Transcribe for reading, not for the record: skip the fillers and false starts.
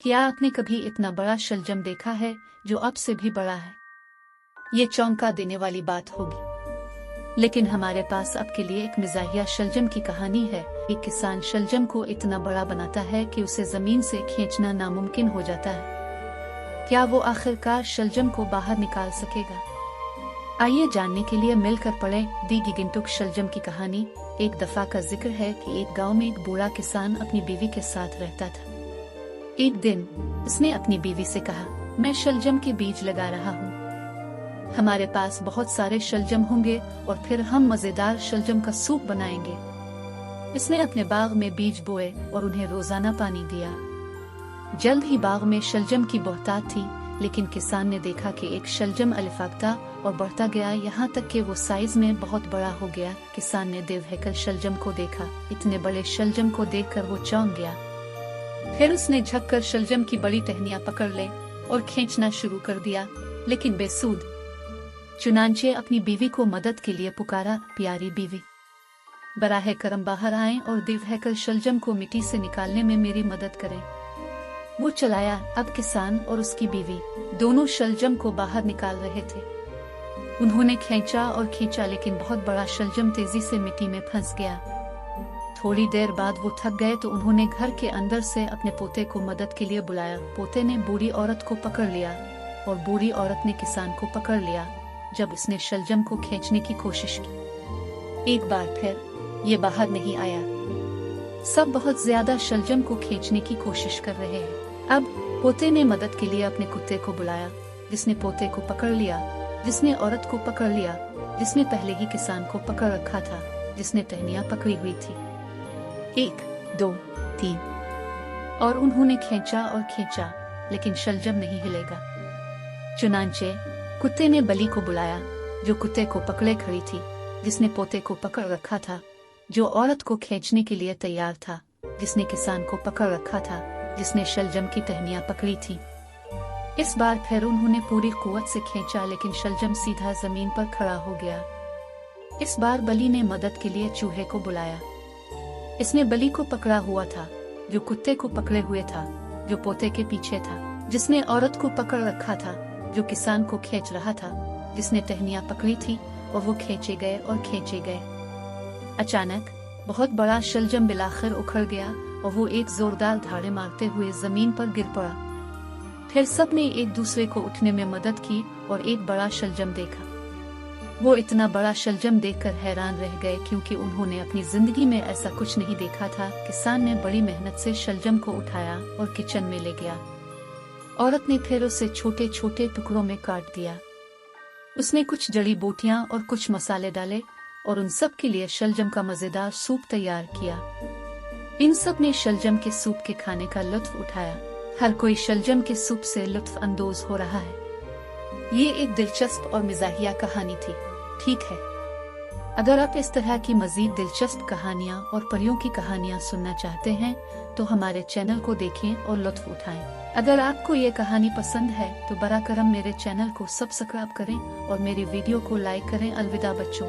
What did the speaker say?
क्या आपने कभी इतना बड़ा शलजम देखा है जो अब से भी बड़ा है? ये चौंका देने वाली बात होगी, लेकिन हमारे पास आपके लिए एक मिजाहिया शलजम की कहानी है। एक किसान शलजम को इतना बड़ा बनाता है कि उसे जमीन से खींचना नामुमकिन हो जाता है। क्या वो आखिरकार शलजम को बाहर निकाल सकेगा? आइए जानने के लिए मिलकर पढ़ें दी गिगिंटुक शलजम की कहानी। एक दफा का जिक्र है कि एक गांव में एक बूढ़ा किसान अपनी बीवी के साथ रहता था। एक दिन उसने अपनी बीवी से कहा, मैं शलजम के बीज लगा रहा हूँ। हमारे पास बहुत सारे शलजम होंगे और फिर हम मजेदार शलजम का सूप बनाएंगे। इसने अपने बाग में बीज बोए और उन्हें रोजाना पानी दिया। जल्द ही बाग में शलजम की बहुतायत थी, लेकिन किसान ने देखा कि एक शलजम अलिफाफ्ता और बढ़ता गया, यहाँ तक कि वो साइज में बहुत बड़ा हो गया। किसान ने देवहैकल शलजम को देखा। इतने बड़े शलजम को देखकर वो चौंक गया। फिर उसने झुककर शलजम की बड़ी टहनियां पकड़ ले और खींचना शुरू कर दिया, लेकिन बेसूद। चुनांचे अपनी बीवी को मदद के लिए पुकारा, प्यारी बीवी, बराह करम बाहर आएं और देवहैकल शलजम को मिट्टी से निकालने में मेरी मदद करें। वो चलाया। अब किसान और उसकी बीवी दोनों शलजम को बाहर निकाल रहे थे। उन्होंने खींचा और खींचा, लेकिन बहुत बड़ा शलजम तेजी से मिट्टी में फंस गया। थोड़ी देर बाद वो थक गए तो उन्होंने घर के अंदर से अपने पोते को मदद के लिए बुलाया। पोते ने बूढ़ी औरत को पकड़ लिया और बूढ़ी औरत ने किसान को पकड़ लिया जब उसने शलजम को खींचने की कोशिश की। एक बार फिर ये बाहर नहीं आया। सब बहुत ज्यादा शलजम को खींचने की कोशिश कर रहे हैं। अब पोते ने मदद के लिए अपने कुत्ते को बुलाया, जिसने पोते को पकड़ लिया, जिसने औरत को पकड़ लिया, जिसने पहले ही किसान को पकड़ रखा था, जिसने टहनियां पकड़ी हुई थी। 1, 2, 3 और उन्होंने खींचा और खींचा, लेकिन शलजम नहीं हिलेगा। चुनांचे कुत्ते ने बली को बुलाया, जो कुत्ते को पकड़े खड़ी थी, जिसने पोते को पकड़ रखा था, जो औरत को खींचने के लिए तैयार था, जिसने किसान को पकड़ रखा था, जिसने शलजम की टहनियां पकड़ी थी। इस बार फिर उन्होंने पूरी कुव्वत से खींचा, लेकिन शलजम सीधा जमीन पर खड़ा हो गया। इस बार बली ने मदद के लिए चूहे को बुलाया। इसने बली को पकड़ा हुआ था, जो कुत्ते को पकड़े हुए था, जो पोते के पीछे था, जिसने औरत को पकड़ रखा था, जो किसान को खींच रहा था, जिसने टहनियां पकड़ी थी, और वो खींचे गए और खींचे गए। अचानक बहुत बड़ा शलजम बिलाखिर उखड़ गया और वो एक जोरदार धाड़े मारते हुए जमीन पर गिर पड़ा। फिर सब ने एक दूसरे को उठने में मदद की और एक बड़ा शलजम देखा। वो इतना बड़ा शलजम देखकर हैरान रह गए, क्योंकि उन्होंने अपनी जिंदगी में ऐसा कुछ नहीं देखा था। किसान ने बड़ी मेहनत से शलजम को उठाया और किचन में ले गया। औरत ने फिर उसे छोटे छोटे टुकड़ों में काट दिया। उसने कुछ जड़ी बूटियां और कुछ मसाले डाले और उन सब के लिए शलजम का मजेदार सूप तैयार किया। इन सब ने शलजम के सूप के खाने का लुत्फ उठाया। हर कोई शलजम के सूप से लुत्फ अंदोज हो रहा है। ये एक दिलचस्प और मिजाहिया कहानी थी, ठीक है? अगर आप इस तरह की मजीद दिलचस्प कहानियाँ और परियों की कहानियाँ सुनना चाहते हैं तो हमारे चैनल को देखें और लुत्फ उठाएं। अगर आपको ये कहानी पसंद है तो बरा करम मेरे चैनल को सब्सक्राइब करें और मेरी वीडियो को लाइक करें। अलविदा बच्चों।